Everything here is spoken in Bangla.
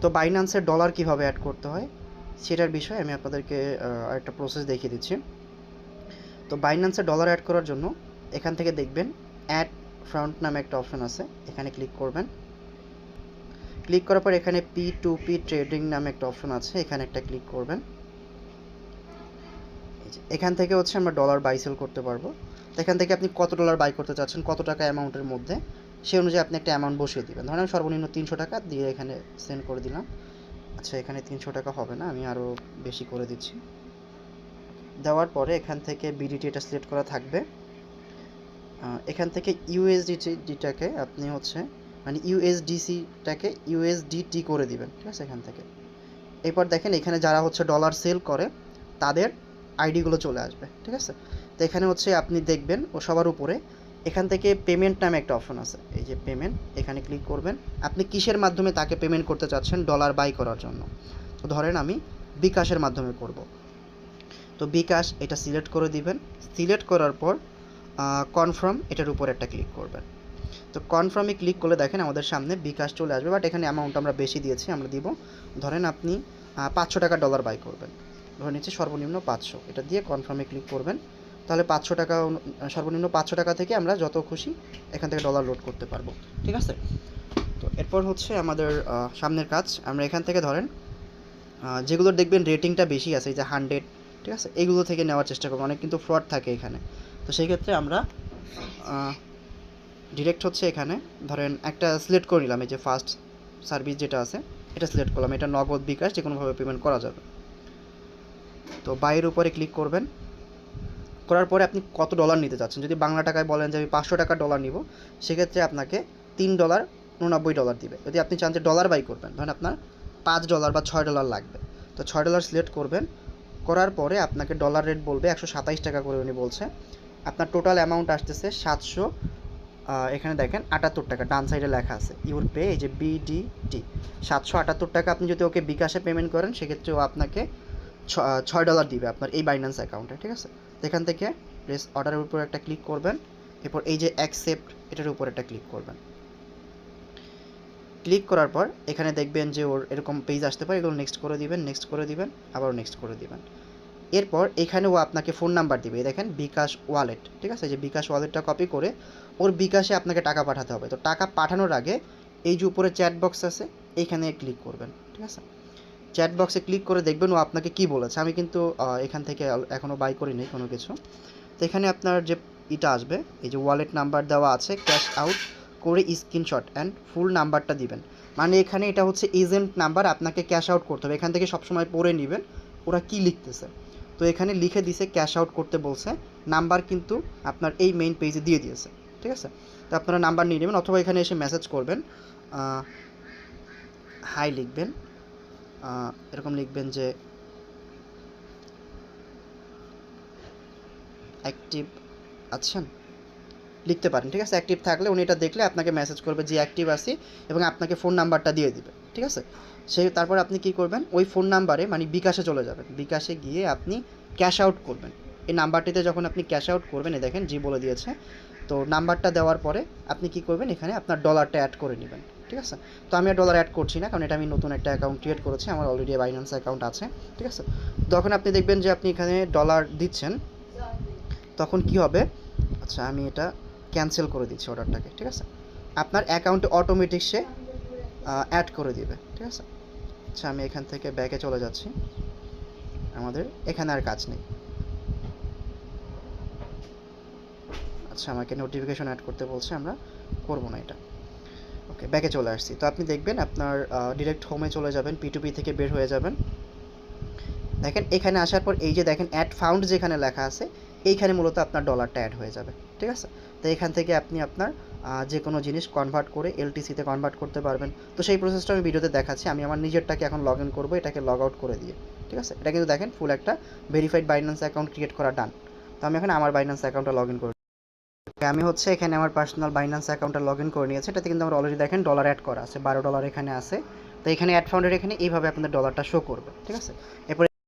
তো বাইন্যান্সের ডলার কীভাবে অ্যাড করতে হয় সেটার বিষয়ে আমি আপনাদেরকে একটা প্রসেস দেখিয়ে দিচ্ছি। তো বাইন্যান্সে ডলার অ্যাড করার জন্য এখান থেকে দেখবেন অ্যাড ফ্রন্ট নামে একটা অপশন আছে, এখানে ক্লিক করবেন। ক্লিক করার পর এখানে P2P ট্রেডিং নামে একটা অপশন আছে, এখানে একটা ক্লিক করবেন। এখান থেকে হচ্ছে আমরা ডলার বাই সেল করতে পারবো। তো এখান থেকে আপনি কত ডলার বাই করতে চাচ্ছেন, কত টাকা অ্যামাউন্টের মধ্যে, সেই অনুযায়ী আপনি একটা অ্যামাউন্ট বসিয়ে দেবেন। ধরেন সর্বনিম্ন 300 টাকা দিয়ে এখানে সেন্ড করে দিলাম। আচ্ছা, এখানে 300 টাকা হবে না, আমি আরও বেশি করে দিচ্ছি। দেওয়ার পরে এখান থেকে বিডিটি এটা সিলেক্ট করা থাকবে। এখান থেকে ইউএসডিটাকে আপনি হচ্ছে মানে ইউএসডিসিটাকে ইউএসডিটি করে দিবেন, ঠিক আছে। এখান থেকে এরপর দেখেন এখানে যারা হচ্ছে ডলার সেল করে তাদের আইডিগুলো চলে আসবে, ঠিক আছে। তো এখানে হচ্ছে আপনি দেখবেন ও সবার উপরে এখান থেকে পেমেন্ট নামে একটা অপশন আছে, এই যে পেমেন্ট, এখানে ক্লিক করবেন। আপনি কিসের মাধ্যমে তাকে পেমেন্ট করতে চাচ্ছেন ডলার বাই করার জন্য। তো ধরেন আমি বিকাশের মাধ্যমে করব, তো বিকাশ এটা সিলেক্ট করে দিবেন। সিলেক্ট করার পর কনফার্ম এটার উপর একটা ক্লিক করবেন। তো কনফার্মে ক্লিক করলে দেখেন আমাদের সামনে বিকাশ চলে আসবে, বাট এখানে অ্যামাউন্ট আমরা বেশি দিয়েছি, আমরা দিব ধরেন আপনি 500 টাকা ডলার বাই করবেন, ধরে নিচ্ছি সর্বনিম্ন 500, এটা দিয়ে কনফার্মে ক্লিক করবেন। তাহলে 500 টাকা, সর্বনিম্ন 500 টাকা থেকে আমরা যত খুশি এখান থেকে ডলার লোড করতে পারবো, ঠিক আছে। তো এরপর হচ্ছে আমাদের সামনের কাজ, আমরা এখান থেকে ধরেন যেগুলোর দেখবেন রেটিংটা বেশি আছে, এই যে 100, ঠিক আছে, এগুলো থেকে নেওয়ার চেষ্টা করবো, অনেক কিন্তু ফ্রড থাকে এখানে। তো সেই ক্ষেত্রে আমরা ডিরেক্ট হচ্ছে এখানে ধরেন একটা সিলেক্ট করে নিলাম, এই যে ফার্স্ট সার্ভিস যেটা আছে এটা সিলেক্ট করলাম, এটা নগদ বিকাশ যে কোনোভাবে পেমেন্ট করা যাবে। তো বাইয়ের উপরে ক্লিক করবেন। করার পরে আপনি কত ডলার নিতে চাচ্ছেন, যদি বাংলা টাকায় বলেন যে আমি 500 টাকা ডলার নিব, সেক্ষেত্রে আপনাকে $3.89 দিবে। যদি আপনি চান যে ডলার বাই করবেন, ধরেন আপনার $5 বা $6 লাগবে, তো $6 সিলেক্ট করবেন। করার পরে আপনাকে ডলার রেট বলবে 127 টাকা করে উনি বলছে। আপনার টোটাল অ্যামাউন্ট আসতেছে 700, এখানে দেখেন 78 টাকা, ডান সাইডে লেখা আছে ইউর পে, এই যে বিডিটি 778 টাকা। আপনি যদি ওকে বিকাশে পেমেন্ট করেন সেক্ষেত্রে ও আপনাকে $6 দিবে আপনার এই বাইন্যান্স অ্যাকাউন্টে, ঠিক আছে। তো এখান থেকে প্লেস অর্ডারের উপর একটা ক্লিক করবেন, এরপর এই যে অ্যাকসেপ্ট এটার উপর একটা ক্লিক করবেন। ক্লিক করার পর এখানে দেখবেন যে ওর এরকম পেজ আসতে পারে, এগুলো নেক্সট করে দিবেন, নেক্সট করে দিবেন, আবারও নেক্সট করে দিবেন। এরপর এখানে ও আপনাকে ফোন নাম্বার দিবে, দেখেন বিকাশ ওয়ালেট, ঠিক আছে, যে বিকাশ ওয়ালেটটা কপি করে ওর বিকাশে আপনাকে টাকা পাঠাতে হবে। তো টাকা পাঠানোর আগে এই যে উপরে চ্যাট বক্স আছে এইখানে ক্লিক করবেন, ঠিক আছে। চ্যাট বক্সে ক্লিক করে দেখবেন ও আপনাকে কি বলেছে। আমি কিন্তু এখান থেকে এখনও বাই করিনি কোনো কিছু। তো এখানে আপনার যে এটা আসবে, এই যে ওয়ালেট নাম্বার দেওয়া আছে, ক্যাশ আউট করে স্ক্রিনশট অ্যান্ড ফুল নাম্বারটা দিবেন। মানে এখানে এটা হচ্ছে এজেন্ট নাম্বার, আপনাকে ক্যাশ আউট করতে হবে, এখান থেকে সবসময় পড়ে নেবেন ওরা কি লিখতেছে। তো এখানে লিখে দিছে ক্যাশ আউট করতে বলছে, নাম্বার কিন্তু আপনার এই মেইন পেজে দিয়ে দিয়েছে, ঠিক আছে। তো আপনারা নাম্বার নিয়ে নেবেন, অথবা এখানে এসে মেসেজ করবেন, হাই লিখবেন, এরকম লিখবেন যে অ্যাক্টিভ আছেন, লিখতে পারেন, ঠিক আছে। অ্যাক্টিভ থাকলে উনি এটা দেখলে আপনাকে মেসেজ করবে যে অ্যাক্টিভ আছি, এবং আপনাকে ফোন নাম্বারটা দিয়ে দিবে, ঠিক আছে। তারপর আপনি কি করবেন, ওই ফোন নাম্বারে মানে বিকাশে চলে যাবেন, বিকাশে গিয়ে আপনি ক্যাশ আউট করবেন। এই নাম্বারটিতে যখন আপনি ক্যাশ আউট করবেন, এই দেখেন জি বলে দিয়েছে। তো নাম্বারটা দেওয়ার পরে আপনি কি করবেন, এখানে আপনার ডলারটা অ্যাড করে নেবেন, ঠিক আছে। তো আমি আর ডলার অ্যাড করছি না, কারণ এটা আমি নতুন একটা অ্যাকাউন্ট ক্রিয়েট করেছি, আমার অলরেডি বাইন্যান্স অ্যাকাউন্ট আছে, ঠিক আছে। তখন আপনি দেখবেন যে আপনি এখানে ডলার দিচ্ছেন, তখন কি হবে, আচ্ছা আমি এটা ক্যান্সেল করে দিচ্ছি অর্ডারটাকে, ঠিক আছে। আপনার অ্যাকাউন্টে অটোমেটিক সে অ্যাড করে দিবে, ঠিক আছে। আচ্ছা আমি এখান থেকে ব্যাকে চলে যাচ্ছি, আমাদের এখানে আর কাজ নেই। আচ্ছা আমাকে নোটিফিকেশন অ্যাড করতে বলছে, আমরা করবো না এটা, ওকে ব্যাকে চলে আসছি। তো আপনি দেখবেন আপনার ডিরেক্ট হোমে চলে যাবেন, P2P থেকে বের হয়ে যাবেন। দেখেন এখানে আসার পর এই যে দেখেন অ্যাড ফাউন্ড যেখানে লেখা আছে, এইখানে মূলত আপনার ডলারটা অ্যাড হয়ে যাবে, ঠিক আছে। তো এখান থেকে আপনি আপনার যে কোনো জিনিস কনভার্ট করে এলটিসিতে কনভার্ট করতে পারবেন। তো সেই প্রসেসটা আমি ভিডিওতে দেখাচ্ছি। আমি আমার নিজেরটাকে এখন লগ ইন করবো, এটাকে লগ আউট করে দিয়ে, ঠিক আছে। এটা কিন্তু দেখেন ফুল একটা ভেরিফাইড বাইন্যান্স অ্যাকাউন্ট ক্রিয়েট করা ডান। তো আমি এখন আমার বাইন্যান্স অ্যাকাউন্টটা লগ ইন করে, আমি হচ্ছে এখানে আমার পার্সোনাল বাইন্যান্স অ্যাকাউন্টটা লগ ইন করে নিয়েছি। এটাতে কিন্তু আমার অলরেডি দেখেন ডলার অ্যাড করা আছে, $12 এখানে আছে। তো এখানে অ্যাড ফাউন্ডের এখানে এইভাবে আপনাদের ডলারটা শো করবে, ঠিক আছে। এরপরে